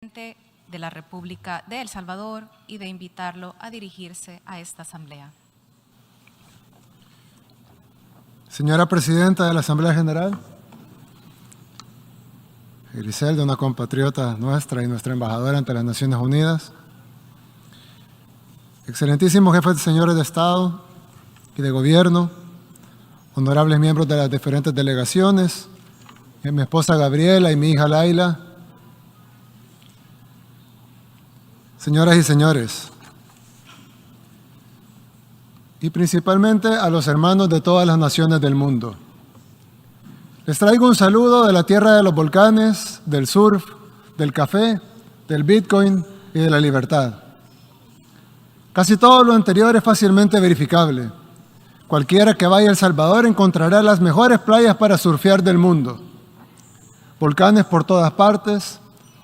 presidente de la República de El Salvador y de invitarlo a dirigirse a esta asamblea. Señora Presidenta de la Asamblea General, Griselda, una compatriota nuestra y nuestra embajadora ante las Naciones Unidas, excelentísimos jefes de señores de Estado y de Gobierno, honorables miembros de las diferentes delegaciones, mi esposa Gabriela y mi hija Laila, señoras y señores, y principalmente a los hermanos de todas las naciones del mundo. Les traigo un saludo de la tierra de los volcanes, del surf, del café, del Bitcoin y de la libertad. Casi todo lo anterior es fácilmente verificable. Cualquiera que vaya a El Salvador encontrará las mejores playas para surfear del mundo. Volcanes por todas partes,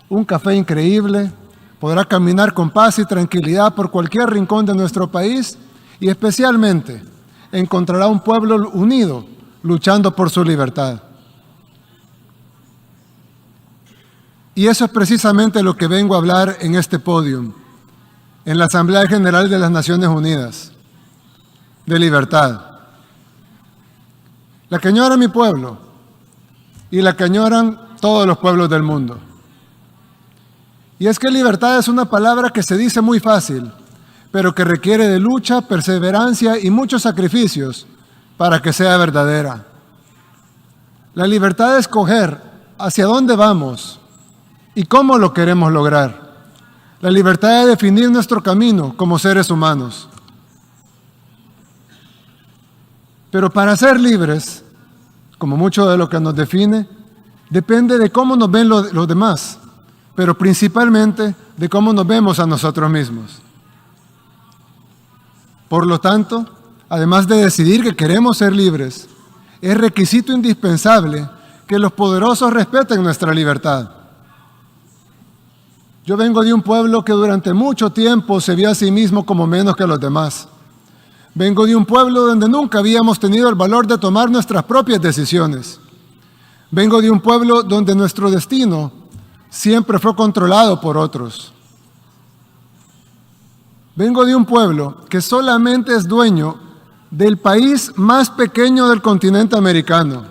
un café increíble, podrá caminar con paz y tranquilidad por cualquier rincón de nuestro país y especialmente encontrará un pueblo unido luchando por su libertad. Y eso es precisamente lo que vengo a hablar en este podio, en la Asamblea General de las Naciones Unidas, de libertad. La que añora mi pueblo y la que añoran todos los pueblos del mundo. Y es que libertad es una palabra que se dice muy fácil, pero que requiere de lucha, perseverancia y muchos sacrificios para que sea verdadera. La libertad de escoger hacia dónde vamos y cómo lo queremos lograr. La libertad de definir nuestro camino como seres humanos. Pero para ser libres, como mucho de lo que nos define, depende de cómo nos ven los demás, pero principalmente de cómo nos vemos a nosotros mismos. Por lo tanto, además de decidir que queremos ser libres, es requisito indispensable que los poderosos respeten nuestra libertad. Yo vengo de un pueblo que durante mucho tiempo se vio a sí mismo como menos que los demás. Vengo de un pueblo donde nunca habíamos tenido el valor de tomar nuestras propias decisiones. Vengo de un pueblo donde nuestro destino siempre fue controlado por otros. Vengo de un pueblo que solamente es dueño del país más pequeño del continente americano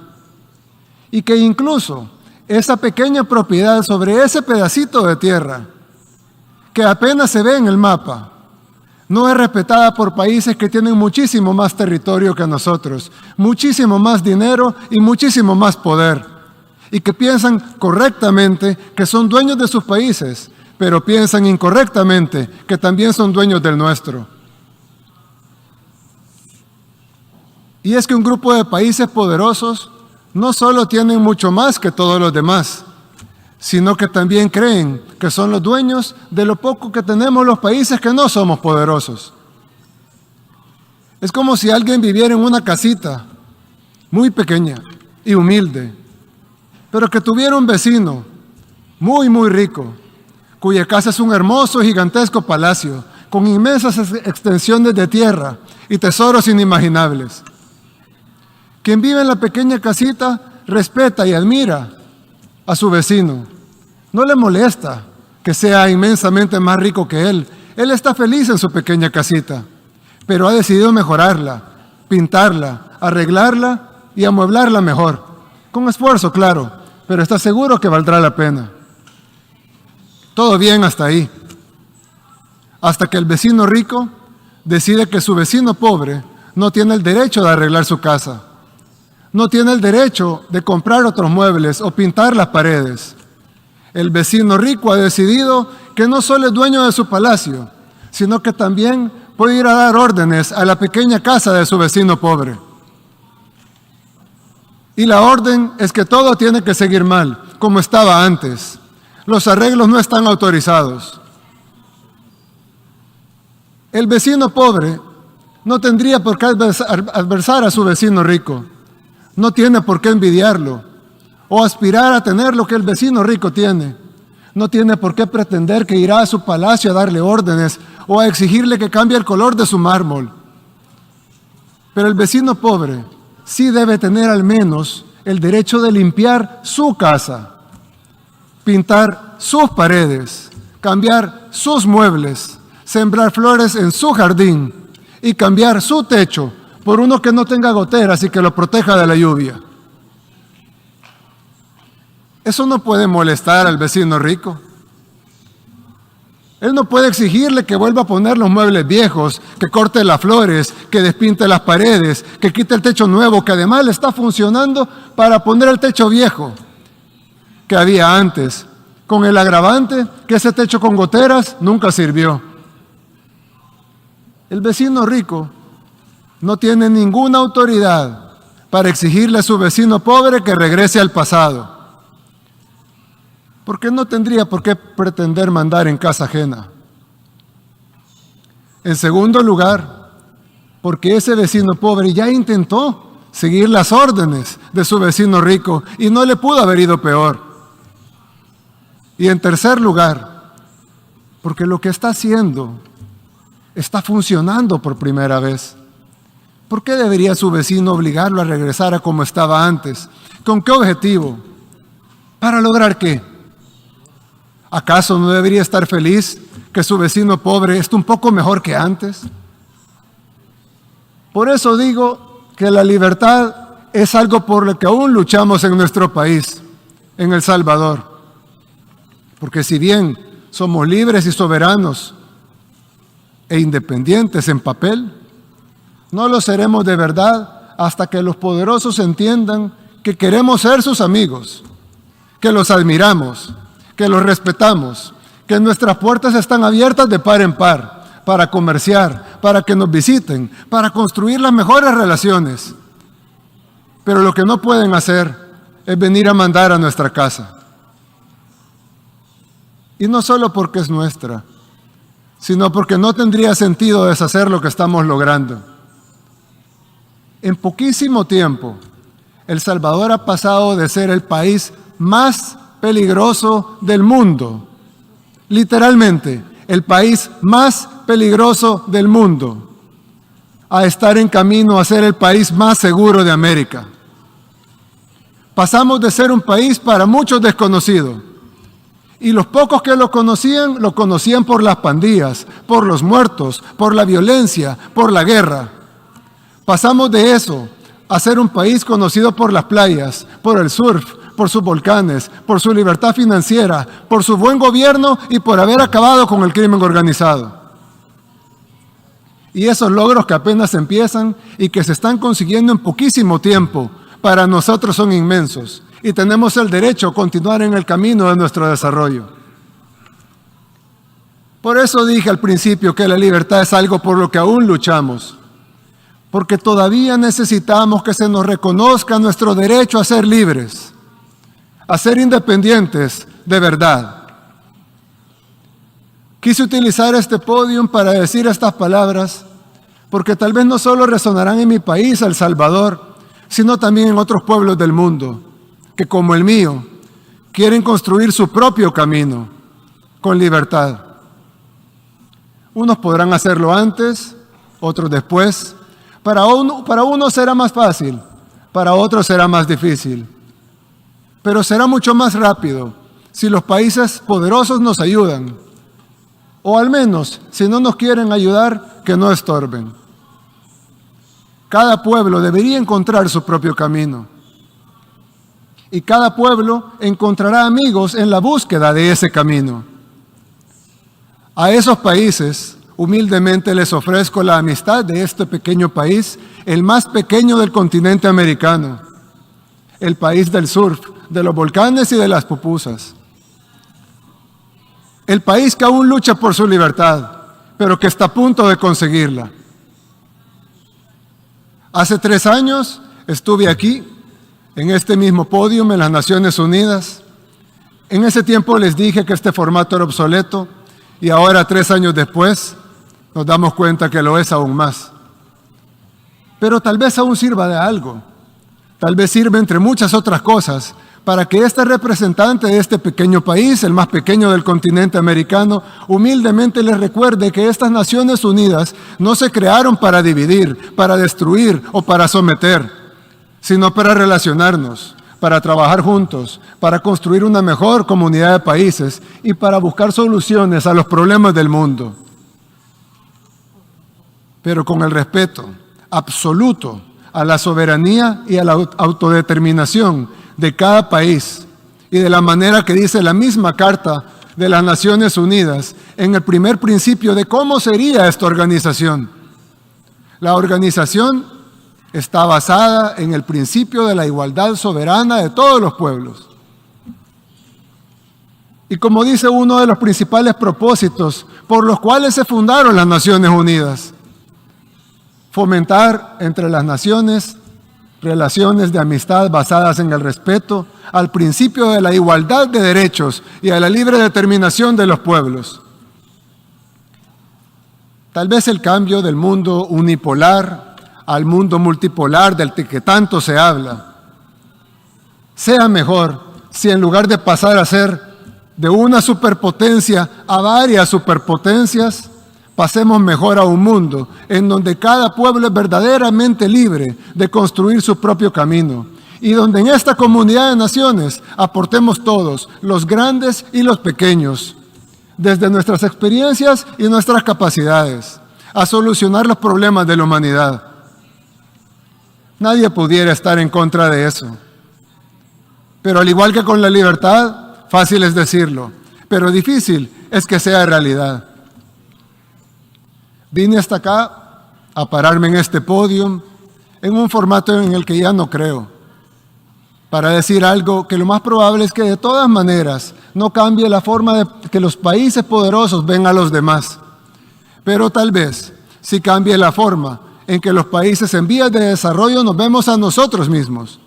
y que incluso esa pequeña propiedad sobre ese pedacito de tierra, que apenas se ve en el mapa, no es respetada por países que tienen muchísimo más territorio que nosotros, muchísimo más dinero y muchísimo más poder, y que piensan correctamente que son dueños de sus países, pero piensan incorrectamente que también son dueños del nuestro. Y es que un grupo de países poderosos no solo tienen mucho más que todos los demás, sino que también creen que son los dueños de lo poco que tenemos los países que no somos poderosos. Es como si alguien viviera en una casita muy pequeña y humilde, pero que tuviera un vecino muy, muy rico, cuya casa es un hermoso, gigantesco palacio, con inmensas extensiones de tierra y tesoros inimaginables. Quien vive en la pequeña casita respeta y admira a su vecino. No le molesta que sea inmensamente más rico que él. Él está feliz en su pequeña casita, pero ha decidido mejorarla, pintarla, arreglarla y amueblarla mejor. Con esfuerzo, claro, pero está seguro que valdrá la pena. Todo bien hasta ahí. Hasta que el vecino rico decide que su vecino pobre no tiene el derecho de arreglar su casa. No tiene el derecho de comprar otros muebles o pintar las paredes. El vecino rico ha decidido que no solo es dueño de su palacio, sino que también puede ir a dar órdenes a la pequeña casa de su vecino pobre. Y la orden es que todo tiene que seguir mal, como estaba antes. Los arreglos no están autorizados. El vecino pobre no tendría por qué adversar a su vecino rico. No tiene por qué envidiarlo o aspirar a tener lo que el vecino rico tiene. No tiene por qué pretender que irá a su palacio a darle órdenes o a exigirle que cambie el color de su mármol. Pero el vecino pobre sí debe tener al menos el derecho de limpiar su casa, pintar sus paredes, cambiar sus muebles, sembrar flores en su jardín y cambiar su techo por uno que no tenga goteras y que lo proteja de la lluvia. Eso no puede molestar al vecino rico. Él no puede exigirle que vuelva a poner los muebles viejos, que corte las flores, que despinte las paredes, que quite el techo nuevo, que además le está funcionando para poner el techo viejo que había antes, con el agravante que ese techo con goteras nunca sirvió. El vecino rico no tiene ninguna autoridad para exigirle a su vecino pobre que regrese al pasado, porque no tendría por qué pretender mandar en casa ajena. En segundo lugar, porque ese vecino pobre ya intentó seguir las órdenes de su vecino rico y no le pudo haber ido peor. Y en tercer lugar, porque lo que está haciendo está funcionando por primera vez. ¿Por qué debería su vecino obligarlo a regresar a como estaba antes? ¿Con qué objetivo? ¿Para lograr qué? ¿Acaso no debería estar feliz que su vecino pobre esté un poco mejor que antes? Por eso digo que la libertad es algo por lo que aún luchamos en nuestro país, en El Salvador. Porque si bien somos libres y soberanos e independientes en papel, no lo seremos de verdad hasta que los poderosos entiendan que queremos ser sus amigos, que los admiramos, que los respetamos, que nuestras puertas están abiertas de par en par para comerciar, para que nos visiten, para construir las mejores relaciones. Pero lo que no pueden hacer es venir a mandar a nuestra casa. Y no solo porque es nuestra, sino porque no tendría sentido deshacer lo que estamos logrando. En poquísimo tiempo, El Salvador ha pasado de ser el país más peligroso del mundo, literalmente, el país más peligroso del mundo, a estar en camino a ser el país más seguro de América. Pasamos de ser un país para muchos desconocido, y los pocos que lo conocían por las pandillas, por los muertos, por la violencia, por la guerra. Pasamos de eso a ser un país conocido por las playas, por el surf, por sus volcanes, por su libertad financiera, por su buen gobierno y por haber acabado con el crimen organizado. Y esos logros que apenas empiezan y que se están consiguiendo en poquísimo tiempo, para nosotros son inmensos y tenemos el derecho a continuar en el camino de nuestro desarrollo. Por eso dije al principio que la libertad es algo por lo que aún luchamos, porque todavía necesitamos que se nos reconozca nuestro derecho a ser libres, a ser independientes de verdad. Quise utilizar este podio para decir estas palabras, porque tal vez no solo resonarán en mi país, El Salvador, sino también en otros pueblos del mundo, que como el mío, quieren construir su propio camino con libertad. Unos podrán hacerlo antes, otros después. Para uno será más fácil, para otros será más difícil. Pero será mucho más rápido si los países poderosos nos ayudan. O al menos, si no nos quieren ayudar, que no estorben. Cada pueblo debería encontrar su propio camino. Y cada pueblo encontrará amigos en la búsqueda de ese camino. A esos países, humildemente les ofrezco la amistad de este pequeño país, el más pequeño del continente americano, el país del surf, de los volcanes y de las pupusas. El país que aún lucha por su libertad, pero que está a punto de conseguirla. Hace 3 años estuve aquí, en este mismo podio en las Naciones Unidas. En ese tiempo les dije que este formato era obsoleto y ahora 3 años después nos damos cuenta que lo es aún más. Pero tal vez aún sirva de algo, tal vez sirve entre muchas otras cosas para que este representante de este pequeño país, el más pequeño del continente americano, humildemente les recuerde que estas Naciones Unidas no se crearon para dividir, para destruir o para someter, sino para relacionarnos, para trabajar juntos, para construir una mejor comunidad de países y para buscar soluciones a los problemas del mundo. Pero con el respeto absoluto a la soberanía y a la autodeterminación de cada país y de la manera que dice la misma Carta de las Naciones Unidas en el primer principio de cómo sería esta organización. La organización está basada en el principio de la igualdad soberana de todos los pueblos. Y como dice uno de los principales propósitos por los cuales se fundaron las Naciones Unidas, fomentar entre las naciones relaciones de amistad basadas en el respeto al principio de la igualdad de derechos y a la libre determinación de los pueblos. Tal vez el cambio del mundo unipolar al mundo multipolar del que tanto se habla sea mejor si en lugar de pasar a ser de una superpotencia a varias superpotencias, pasemos mejor a un mundo en donde cada pueblo es verdaderamente libre de construir su propio camino y donde en esta comunidad de naciones aportemos todos, los grandes y los pequeños, desde nuestras experiencias y nuestras capacidades, a solucionar los problemas de la humanidad. Nadie pudiera estar en contra de eso. Pero al igual que con la libertad, fácil es decirlo, pero difícil es que sea realidad. Vine hasta acá a pararme en este podio en un formato en el que ya no creo, para decir algo que lo más probable es que de todas maneras no cambie la forma de que los países poderosos ven a los demás, pero tal vez sí cambie la forma en que los países en vías de desarrollo nos vemos a nosotros mismos.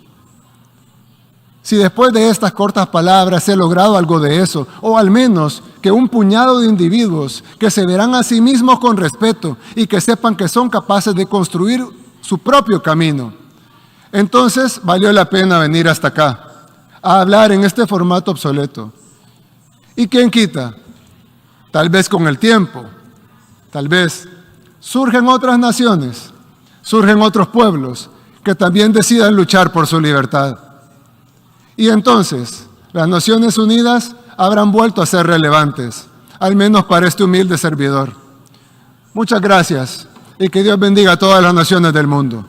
Si después de estas cortas palabras se ha logrado algo de eso, o al menos que un puñado de individuos que se verán a sí mismos con respeto y que sepan que son capaces de construir su propio camino, entonces valió la pena venir hasta acá, a hablar en este formato obsoleto. ¿Y quién quita? Tal vez con el tiempo, tal vez surgen otras naciones, surgen otros pueblos que también decidan luchar por su libertad. Y entonces, las Naciones Unidas habrán vuelto a ser relevantes, al menos para este humilde servidor. Muchas gracias y que Dios bendiga a todas las naciones del mundo.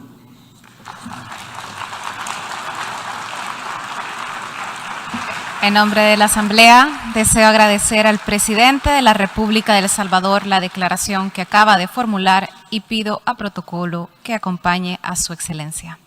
En nombre de la Asamblea, deseo agradecer al presidente de la República de El Salvador la declaración que acaba de formular y pido a protocolo que acompañe a su excelencia.